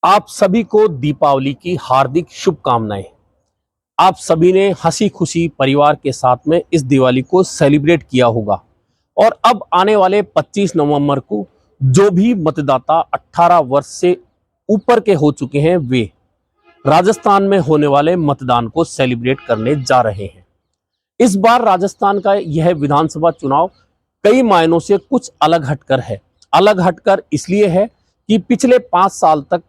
आप सभी को दीपावली की हार्दिक शुभकामनाएं। आप सभी ने हंसी खुशी परिवार के साथ में इस दिवाली को सेलिब्रेट किया होगा। और अब आने वाले 25 नवंबर को जो भी मतदाता 18 वर्ष से ऊपर के हो चुके हैं वे राजस्थान में होने वाले मतदान को सेलिब्रेट करने जा रहे हैं। इस बार राजस्थान का यह विधानसभा चुनाव कई मायनों से कुछ अलग हटकर है। अलग हटकर इसलिए है कि पिछले 5 साल तक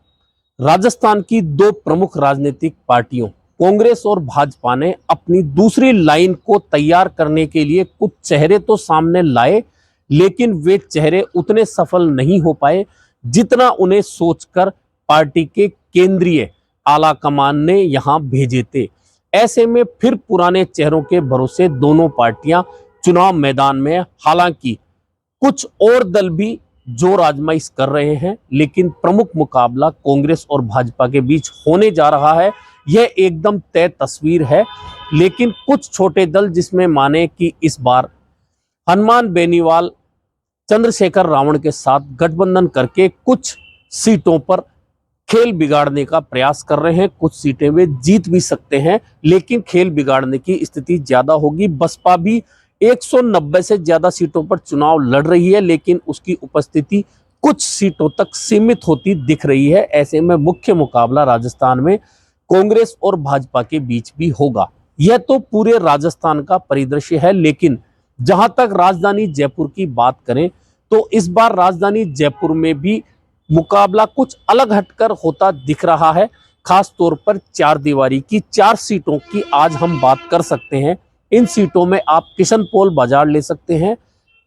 राजस्थान की दो प्रमुख राजनीतिक पार्टियों कांग्रेस और भाजपा ने अपनी दूसरी लाइन को तैयार करने के लिए कुछ चेहरे तो सामने लाए, लेकिन वे चेहरे उतने सफल नहीं हो पाए जितना उन्हें सोचकर पार्टी के केंद्रीय आला कमान ने यहां भेजे थे। ऐसे में फिर पुराने चेहरों के भरोसे दोनों पार्टियां चुनाव मैदान में, हालांकि कुछ और दल भी जोर आजमाइश कर रहे हैं, लेकिन प्रमुख मुकाबला कांग्रेस और भाजपा के बीच होने जा रहा है। यह एकदम तय तस्वीर है। लेकिन कुछ छोटे दल, जिसमें माने कि इस बार हनुमान बेनीवाल चंद्रशेखर रावण के साथ गठबंधन करके कुछ सीटों पर खेल बिगाड़ने का प्रयास कर रहे हैं। कुछ सीटें वे जीत भी सकते हैं, लेकिन खेल बिगाड़ने की स्थिति ज्यादा होगी। बसपा भी 190 से ज्यादा सीटों पर चुनाव लड़ रही है, लेकिन उसकी उपस्थिति कुछ सीटों तक सीमित होती दिख रही है। ऐसे में मुख्य मुकाबला राजस्थान में कांग्रेस और भाजपा के बीच भी होगा। यह तो पूरे राजस्थान का परिदृश्य है, लेकिन जहां तक राजधानी जयपुर की बात करें तो इस बार राजधानी जयपुर में भी मुकाबला कुछ अलग हटकर होता दिख रहा है। खास तौर पर चार दीवारी की 4 सीटों की आज हम बात कर सकते हैं। इन सीटों में आप किशनपोल बाजार ले सकते हैं,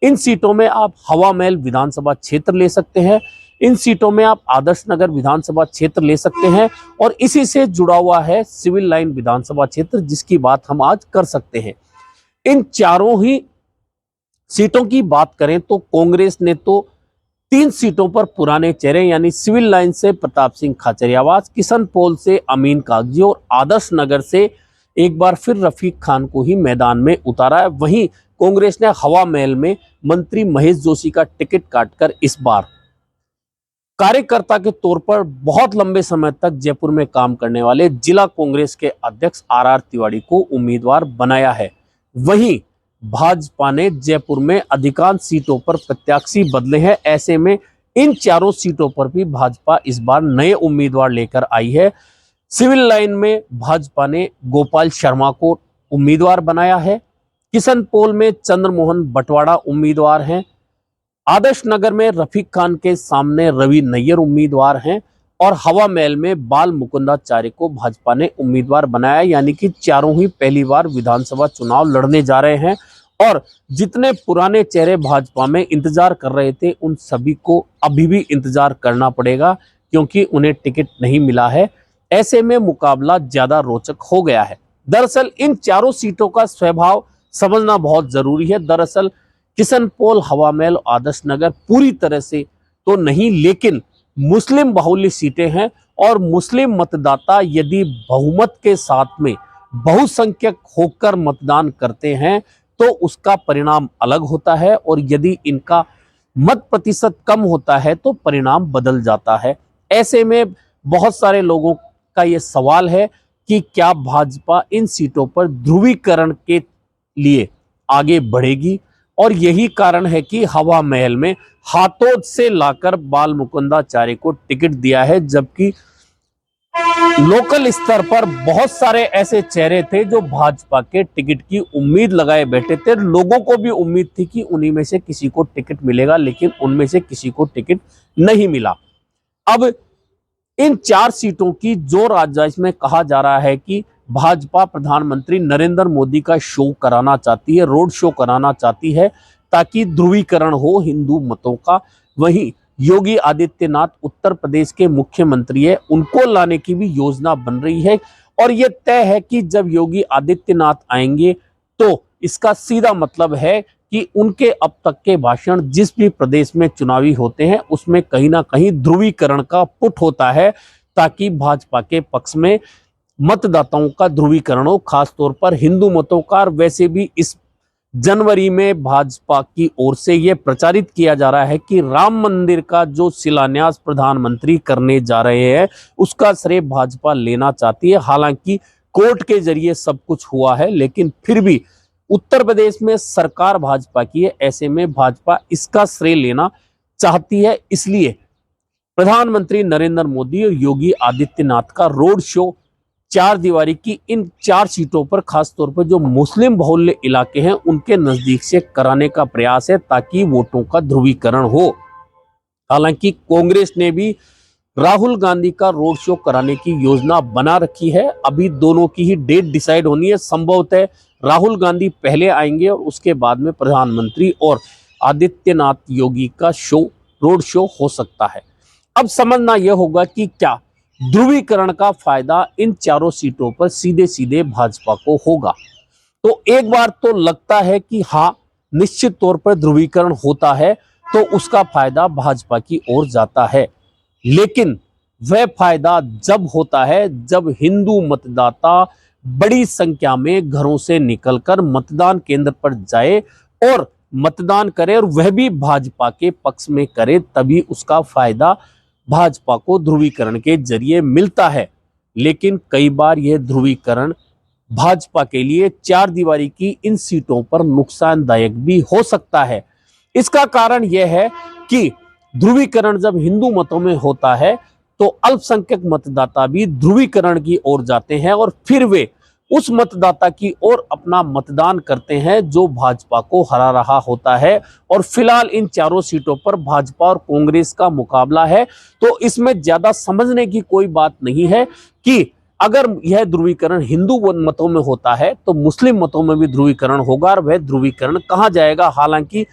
इन सीटों में आप हवा महल विधानसभा क्षेत्र ले सकते हैं, इन सीटों में आप आदर्श नगर विधानसभा क्षेत्र ले सकते हैं, और इसी से जुड़ा हुआ है सिविल लाइन विधानसभा क्षेत्र, जिसकी बात हम आज कर सकते हैं। इन चारों ही सीटों की बात करें तो कांग्रेस ने तो 3 सीटों पर पुराने चेहरे यानी सिविल लाइन से प्रताप सिंह खाचरियावास, किशनपोल से अमीन कागजी और आदर्श नगर से एक बार फिर रफीक खान को ही मैदान में उतारा है। वहीं कांग्रेस ने हवा महल में मंत्री महेश जोशी का टिकट काटकर इस बार कार्यकर्ता के तौर पर बहुत लंबे समय तक जयपुर में काम करने वाले जिला कांग्रेस के अध्यक्ष आर तिवारी को उम्मीदवार बनाया है। वहीं भाजपा ने जयपुर में अधिकांश सीटों पर प्रत्याशी बदले हैं। ऐसे में इन चारों सीटों पर भी भाजपा इस बार नए उम्मीदवार लेकर आई है। सिविल लाइन में भाजपा ने गोपाल शर्मा को उम्मीदवार बनाया है, किशनपोल में चंद्रमोहन बटवाड़ा उम्मीदवार हैं, आदर्श नगर में रफीक खान के सामने रवि नैयर उम्मीदवार हैं, और हवा महल में बाल मुकुंदाचार्य को भाजपा ने उम्मीदवार बनाया। यानी कि चारों ही पहली बार विधानसभा चुनाव लड़ने जा रहे हैं। और जितने पुराने चेहरे भाजपा में इंतजार कर रहे थे, उन सभी को अभी भी इंतजार करना पड़ेगा, क्योंकि उन्हें टिकट नहीं मिला है। ऐसे में मुकाबला ज्यादा रोचक हो गया है। दरअसल इन चारों सीटों का स्वभाव समझना बहुत जरूरी है। दरअसल किशनपोल, हवा महल, आदर्श नगर पूरी तरह से तो नहीं, लेकिन मुस्लिम बाहुल्य सीटें हैं, और मुस्लिम मतदाता यदि बहुमत के साथ में बहुसंख्यक होकर मतदान करते हैं तो उसका परिणाम अलग होता है, और यदि इनका मत प्रतिशत कम होता है तो परिणाम बदल जाता है। ऐसे में बहुत सारे लोगों का यह सवाल है कि क्या भाजपा इन सीटों पर ध्रुवीकरण के लिए आगे बढ़ेगी, और यही कारण है कि हवा महल में हाथों से लाकर बाल मुकुंदाचार्य को टिकट दिया है, जबकि लोकल स्तर पर बहुत सारे ऐसे चेहरे थे जो भाजपा के टिकट की उम्मीद लगाए बैठे थे। लोगों को भी उम्मीद थी कि उन्हीं में से किसी को टिकट मिलेगा, लेकिन उनमें से किसी को टिकट नहीं मिला। अब इन 4 सीटों की जोर आजमाइश में कहा जा रहा है कि भाजपा प्रधानमंत्री नरेंद्र मोदी का शो कराना चाहती है, रोड शो कराना चाहती है, ताकि ध्रुवीकरण हो हिंदू मतों का। वहीं योगी आदित्यनाथ उत्तर प्रदेश के मुख्यमंत्री है, उनको लाने की भी योजना बन रही है। और यह तय है कि जब योगी आदित्यनाथ आएंगे तो इसका सीधा मतलब है कि उनके अब तक के भाषण जिस भी प्रदेश में चुनावी होते हैं उसमें कहीं ना कहीं ध्रुवीकरण का पुट होता है, ताकि भाजपा के पक्ष में मतदाताओं का ध्रुवीकरण हो, खासतौर पर हिंदू मतों का। वैसे भी इस जनवरी में भाजपा की ओर से यह प्रचारित किया जा रहा है कि राम मंदिर का जो शिलान्यास प्रधानमंत्री करने जा रहे हैं उसका श्रेय भाजपा लेना चाहती है। हालांकि कोर्ट के जरिए सब कुछ हुआ है, लेकिन फिर भी उत्तर प्रदेश में सरकार भाजपा की है, ऐसे में भाजपा इसका श्रेय लेना चाहती है। इसलिए प्रधानमंत्री नरेंद्र मोदी और योगी आदित्यनाथ का रोड शो चार दीवारी की इन 4 सीटों पर, खासतौर पर जो मुस्लिम बहुल्य इलाके हैं उनके नजदीक से कराने का प्रयास है, ताकि वोटों का ध्रुवीकरण हो। हालांकि कांग्रेस ने भी राहुल गांधी का रोड शो कराने की योजना बना रखी है। अभी दोनों की ही डेट डिसाइड होनी है। संभवतः राहुल गांधी पहले आएंगे और उसके बाद में प्रधानमंत्री और आदित्यनाथ योगी का रोड शो हो सकता है। अब समझना यह होगा कि क्या ध्रुवीकरण का फायदा इन चारों सीटों पर सीधे सीधे भाजपा को होगा। तो एक बार तो लगता है कि हाँ, निश्चित तौर पर ध्रुवीकरण होता है तो उसका फायदा भाजपा की ओर जाता है। लेकिन वह फायदा जब होता है जब हिंदू मतदाता बड़ी संख्या में घरों से निकलकर मतदान केंद्र पर जाए और मतदान करे, और वह भी भाजपा के पक्ष में करे, तभी उसका फायदा भाजपा को ध्रुवीकरण के जरिए मिलता है। लेकिन कई बार यह ध्रुवीकरण भाजपा के लिए चार दीवारी की इन सीटों पर नुकसानदायक भी हो सकता है। इसका कारण यह है कि ध्रुवीकरण जब हिंदू मतों में होता है तो अल्पसंख्यक मतदाता भी ध्रुवीकरण की ओर जाते हैं और फिर वे उस मतदाता की ओर अपना मतदान करते हैं जो भाजपा को हरा रहा होता है। और फिलहाल इन चारों सीटों पर भाजपा और कांग्रेस का मुकाबला है, तो इसमें ज्यादा समझने की कोई बात नहीं है कि अगर यह ध्रुवीकरण हिंदू मतों में होता है तो मुस्लिम मतों में भी ध्रुवीकरण होगा, और वह ध्रुवीकरण कहां जाएगा। हालांकि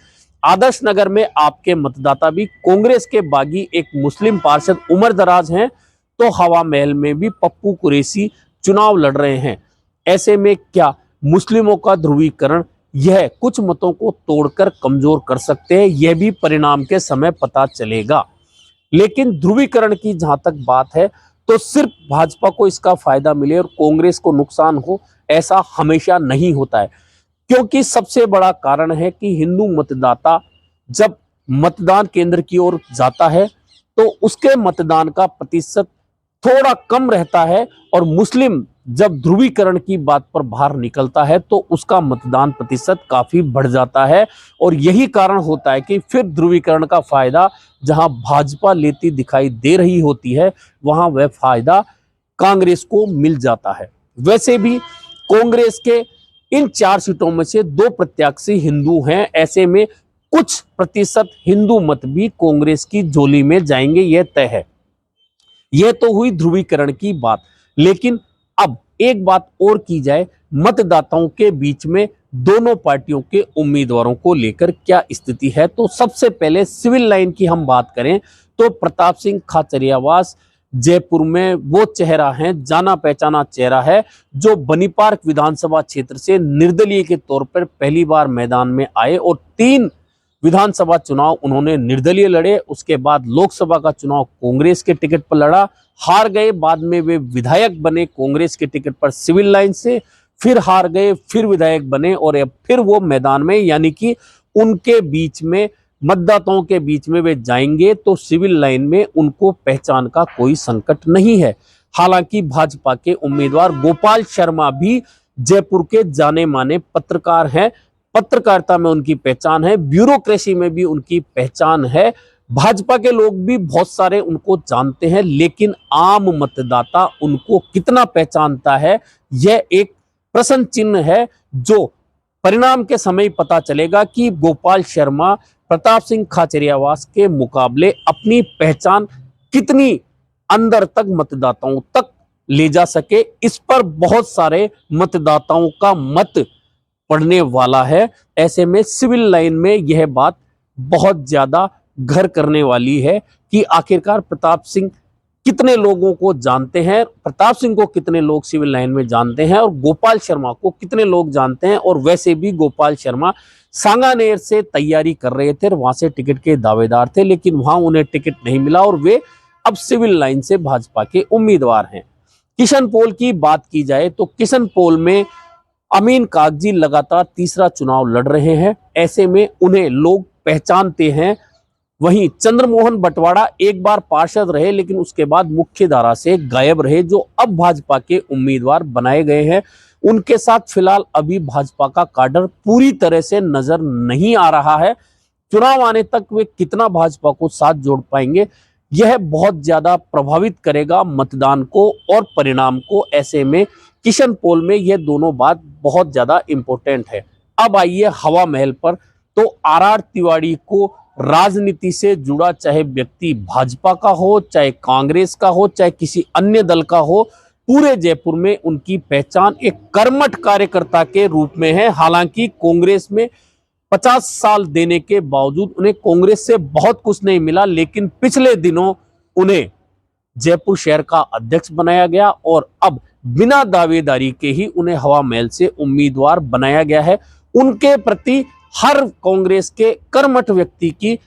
आदर्श नगर में आपके मतदाता भी कांग्रेस के बागी एक मुस्लिम पार्षद उमर दराज हैं, तो हवा महल में भी पप्पू कुरैशी चुनाव लड़ रहे हैं। ऐसे में क्या मुस्लिमों का ध्रुवीकरण यह कुछ मतों को तोड़कर कमजोर कर सकते हैं, यह भी परिणाम के समय पता चलेगा। लेकिन ध्रुवीकरण की जहां तक बात है तो सिर्फ भाजपा को इसका फायदा मिले और कांग्रेस को नुकसान हो, ऐसा हमेशा नहीं होता है। क्योंकि सबसे बड़ा कारण है कि हिंदू मतदाता जब मतदान केंद्र की ओर जाता है तो उसके मतदान का प्रतिशत थोड़ा कम रहता है, और मुस्लिम जब ध्रुवीकरण की बात पर बाहर निकलता है तो उसका मतदान प्रतिशत काफी बढ़ जाता है। और यही कारण होता है कि फिर ध्रुवीकरण का फायदा जहां भाजपा लेती दिखाई दे रही होती है वहां वह फायदा कांग्रेस को मिल जाता है। वैसे भी कांग्रेस के इन 4 सीटों में से 2 प्रत्याशी हिंदू हैं, ऐसे में कुछ प्रतिशत हिंदू मत भी कांग्रेस की झोली में जाएंगे, यह तय है। यह तो हुई ध्रुवीकरण की बात। लेकिन अब एक बात और की जाए, मतदाताओं के बीच में दोनों पार्टियों के उम्मीदवारों को लेकर क्या स्थिति है। तो सबसे पहले सिविल लाइन की हम बात करें तो प्रताप सिंह खाचरियावास जयपुर में वो चेहरा है, जाना पहचाना चेहरा है, जो बनी पार्क विधानसभा क्षेत्र से निर्दलीय के तौर पर पहली बार मैदान में आए और 3 विधानसभा चुनाव उन्होंने निर्दलीय लड़े। उसके बाद लोकसभा का चुनाव कांग्रेस के टिकट पर लड़ा, हार गए। बाद में वे विधायक बने कांग्रेस के टिकट पर सिविल लाइन से, फिर हार गए, फिर विधायक बने और अब फिर वो मैदान में, यानी कि उनके बीच में, मतदाताओं के बीच में वे जाएंगे तो सिविल लाइन में उनको पहचान का कोई संकट नहीं है। हालांकि भाजपा के उम्मीदवार गोपाल शर्मा भी जयपुर के जाने माने पत्रकार हैं, पत्रकारिता में उनकी पहचान है, ब्यूरोक्रेसी में भी उनकी पहचान है। भाजपा के लोग भी बहुत सारे उनको जानते हैं, लेकिन आम मतदाता उनको कितना पहचानता है यह एक प्रश्न चिन्ह है, जो परिणाम के समय पता चलेगा कि गोपाल शर्मा प्रताप सिंह खाचरियावास के मुकाबले अपनी पहचान कितनी अंदर तक मतदाताओं तक ले जा सके। इस पर बहुत सारे मतदाताओं का मत पड़ने वाला है। ऐसे में सिविल लाइन में यह बात बहुत ज्यादा घर करने वाली है कि आखिरकार प्रताप सिंह कितने लोगों को जानते हैं, प्रताप सिंह को कितने लोग सिविल लाइन में जानते हैं और गोपाल शर्मा को कितने लोग जानते हैं। और वैसे भी गोपाल शर्मा सांगानेर से तैयारी कर रहे थे, वहां से टिकट के दावेदार थे, लेकिन वहां उन्हें टिकट नहीं मिला और वे अब सिविल लाइन से भाजपा के उम्मीदवार हैं। किशन पोल की बात की जाए तो किशन पोल में अमीन कागजी लगातार तीसरा चुनाव लड़ रहे हैं, ऐसे में उन्हें लोग पहचानते हैं। वहीं चंद्रमोहन बंटवाड़ा एक बार पार्षद रहे लेकिन उसके बाद मुख्य धारा से गायब रहे, जो अब भाजपा के उम्मीदवार बनाए गए हैं। उनके साथ फिलहाल अभी भाजपा का काडर पूरी तरह से नजर नहीं आ रहा है। चुनाव आने तक वे कितना भाजपा को साथ जोड़ पाएंगे, यह बहुत ज्यादा प्रभावित करेगा मतदान को और परिणाम को। ऐसे में किशन पोल में यह दोनों बात बहुत ज्यादा इंपॉर्टेंट है। अब आइए हवा महल पर। तो आर तिवारी को राजनीति से जुड़ा चाहे व्यक्ति भाजपा का हो, चाहे कांग्रेस का हो, चाहे किसी अन्य दल का हो, पूरे जयपुर में उनकी पहचान एक कर्मठ कार्यकर्ता के रूप में है। हालांकि कांग्रेस में 50 साल देने के बावजूद उन्हें कांग्रेस से बहुत कुछ नहीं मिला, लेकिन पिछले दिनों उन्हें जयपुर शहर का अध्यक्ष बनाया गया और अब बिना दावेदारी के ही उन्हें हवा महल से उम्मीदवार बनाया गया है। उनके प्रति हर कांग्रेस के कर्मठ व्यक्ति की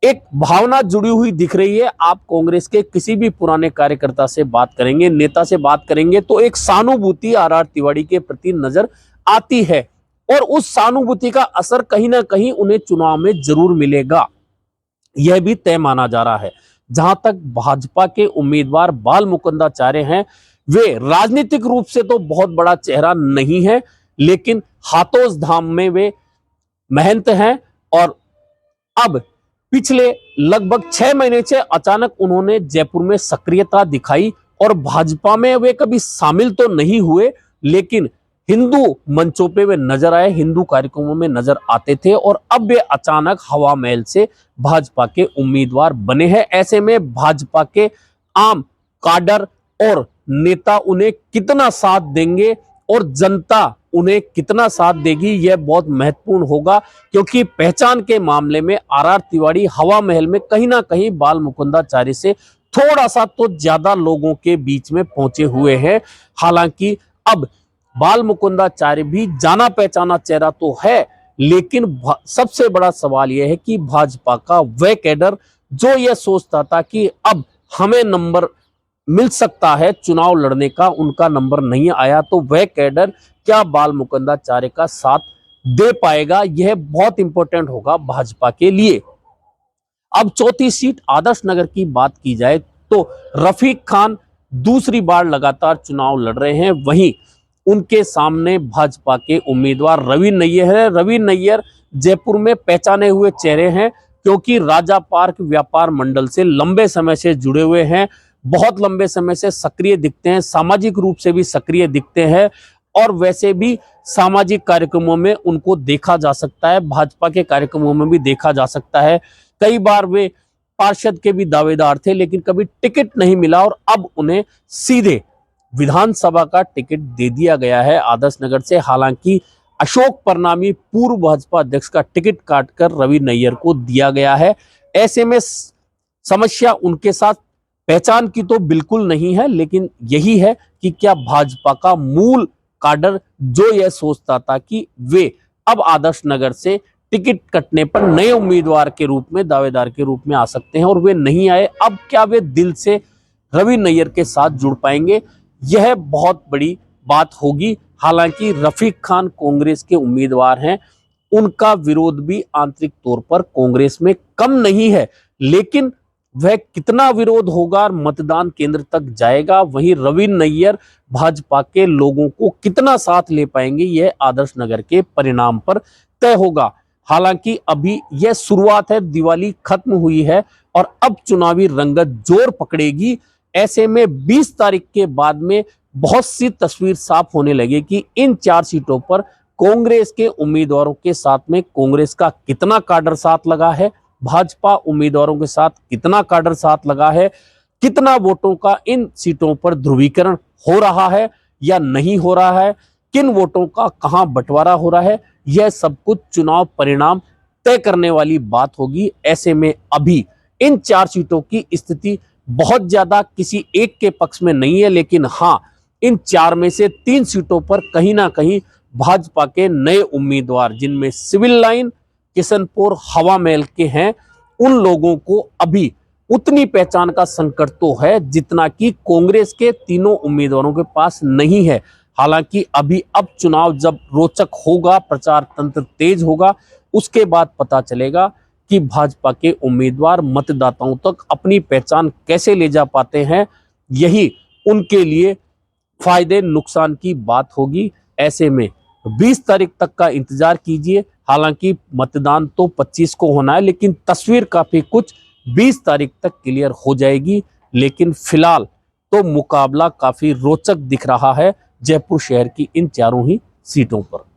एक भावना जुड़ी हुई दिख रही है। आप कांग्रेस के किसी भी पुराने कार्यकर्ता से बात करेंगे, नेता से बात करेंगे, तो एक सहानुभूति आर तिवारी के प्रति नजर आती है और उस सहानुभूति का असर कहीं ना कहीं उन्हें चुनाव में जरूर मिलेगा, यह भी तय माना जा रहा है। जहां तक भाजपा के उम्मीदवार बाल मुकुंदाचार्य हैं, वे राजनीतिक रूप से तो बहुत बड़ा चेहरा नहीं है, लेकिन हाथोस धाम में वे महंत हैं और अब पिछले लगभग 6 महीने से अचानक उन्होंने जयपुर में सक्रियता दिखाई और भाजपा में वे कभी शामिल तो नहीं हुए, लेकिन हिंदू मंचों पे वे नजर आए, हिंदू कार्यक्रमों में नजर आते थे और अब वे अचानक हवा महल से भाजपा के उम्मीदवार बने हैं। ऐसे में भाजपा के आम काडर और नेता उन्हें कितना साथ देंगे और जनता उन्हें कितना साथ देगी, यह बहुत महत्वपूर्ण होगा, क्योंकि पहचान के मामले में आर तिवारी हवा महल में कहीं ना कहीं बाल मुकुंदाचार्य से थोड़ा सा तो ज्यादा लोगों के बीच में पहुंचे हुए हैं। हालांकि अब बाल मुकुंदाचार्य भी जाना पहचाना चेहरा तो है, लेकिन सबसे बड़ा सवाल यह है कि भाजपा का वह कैडर जो यह सोचता था कि अब हमें नंबर मिल सकता है चुनाव लड़ने का, उनका नंबर नहीं आया, तो वह कैडर क्या बाल मुकुंदाचार्य का साथ दे पाएगा, यह बहुत इंपॉर्टेंट होगा भाजपा के लिए। अब चौथी सीट आदर्श नगर की बात की जाए तो रफीक खान दूसरी बार लगातार चुनाव लड़ रहे हैं। वहीं उनके सामने भाजपा के उम्मीदवार रवि नैयर है। रवि नैयर जयपुर में पहचाने हुए चेहरे हैं, क्योंकि राजा पार्क व्यापार मंडल से लंबे समय से जुड़े हुए हैं, बहुत लंबे समय से सक्रिय दिखते हैं, सामाजिक रूप से भी सक्रिय दिखते हैं और वैसे भी सामाजिक कार्यक्रमों में उनको देखा जा सकता है, भाजपा के कार्यक्रमों में भी देखा जा सकता है। कई बार वे पार्षद के भी दावेदार थे, लेकिन कभी टिकट नहीं मिला और अब उन्हें सीधे विधानसभा का टिकट दे दिया गया है आदर्श नगर से। हालांकि अशोक परनामी पूर्व भाजपा अध्यक्ष का टिकट काटकर रवि नैयर को दिया गया है। ऐसे में समस्या उनके साथ पहचान की तो बिल्कुल नहीं है, लेकिन यही है कि क्या भाजपा का मूल काडर जो यह सोचता था कि वे अब आदर्श नगर से टिकट कटने पर नए उम्मीदवार के रूप में, दावेदार के रूप में आ सकते हैं और वे नहीं आए, अब क्या वे दिल से रवि नैयर के साथ जुड़ पाएंगे, यह बहुत बड़ी बात होगी। हालांकि रफीक खान कांग्रेस के उम्मीदवार हैं, उनका विरोध भी आंतरिक तौर पर कांग्रेस में कम नहीं है, लेकिन वह कितना विरोध होगा, मतदान केंद्र तक जाएगा, वहीं रवि नैयर भाजपा के लोगों को कितना साथ ले पाएंगे, यह आदर्श नगर के परिणाम पर तय होगा। हालांकि अभी यह शुरुआत है, दिवाली खत्म हुई है और अब चुनावी रंगत जोर पकड़ेगी। ऐसे में 20 तारीख के बाद में बहुत सी तस्वीर साफ होने लगी कि इन 4 सीटों पर कांग्रेस के उम्मीदवारों के साथ में कांग्रेस का कितना काडर साथ लगा है, भाजपा उम्मीदवारों के साथ कितना काडर साथ लगा है, कितना वोटों का इन सीटों पर ध्रुवीकरण हो रहा है या नहीं हो रहा है, किन वोटों का कहां बंटवारा हो रहा है, यह सब कुछ चुनाव परिणाम तय करने वाली बात होगी। ऐसे में अभी इन 4 सीटों की स्थिति बहुत ज्यादा किसी एक के पक्ष में नहीं है, लेकिन हाँ, इन 4 में से 3 सीटों पर कहीं ना कहीं भाजपा के नए उम्मीदवार, जिनमें सिविल लाइन, किशनपुर, हवा महल के हैं, उन लोगों को अभी उतनी पहचान का संकट तो है जितना कि कांग्रेस के तीनों उम्मीदवारों के पास नहीं है। हालांकि अभी अब चुनाव जब रोचक होगा, प्रचार तंत्र तेज होगा, उसके बाद पता चलेगा कि भाजपा के उम्मीदवार मतदाताओं तक अपनी पहचान कैसे ले जा पाते हैं। यही उनके लिए फायदे नुकसान की बात होगी। ऐसे में 20 तारीख तक का इंतजार कीजिए। हालांकि मतदान तो 25 को होना है, लेकिन तस्वीर काफी कुछ 20 तारीख तक क्लियर हो जाएगी। लेकिन फिलहाल तो मुकाबला काफी रोचक दिख रहा है जयपुर शहर की इन चारों ही सीटों पर।